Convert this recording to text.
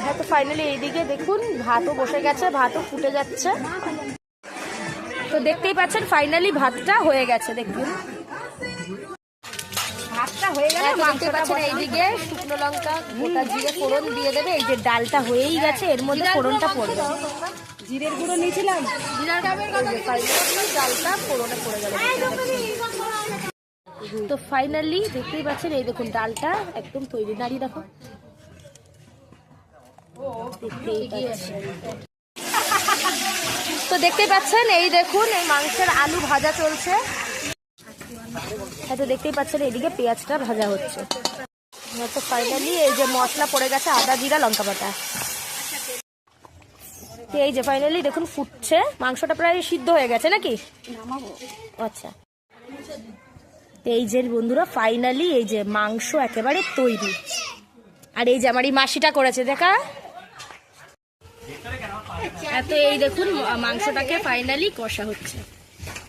হ্যাঁ, তো ফাইনালি এইদিকে দেখুন ভাতও বসে গেছে, ভাতও ফুটে যাচ্ছে। তো দেখতেই পাচ্ছেন ফাইনালি ভাতটা হয়ে গেছে। দেখুন ভাতটা হয়ে গেলে দেখতে পাচ্ছেন এইদিকে শুকনো লঙ্কা গোটা জিরে ফোড়ন দিয়ে দেবে। এই যে ডালটা হয়েই গেছে, এর মধ্যে ফোড়নটা পড়বে। জিরের গুঁড়ো নিয়েছিলাম, ডালটা ফোড়নে পড়ে গেল। তো ফাইনালি দেখতেই পাচ্ছেন এই দেখুন ডালটা একদম তৈরি। দাঁড়িয়ে দেখো, তো দেখতেই পাচ্ছেন এই দেখুন এই মাংসের আলু ভাজা চলছে। তো দেখতেই পাচ্ছেন এইদিকে পেঁয়াজটা ভাজা হচ্ছে। তো ফাইনালি এই যে মশলা পড়ে গেছে, আদা জিরা লঙ্কা বাটা। এই যে ফাইনালি দেখুন ফুটছে, মাংসটা প্রায় সিদ্ধ হয়ে গেছে নাকি? আচ্ছা, এই যে বন্ধুরা ফাইনালি এই যে মাংস একেবারে তৈরি। আর এই যে আমার এই মাসিটা করেছে দেখা। এত এই দেখুন মাংসটাকে ফাইনালি কষা হচ্ছে।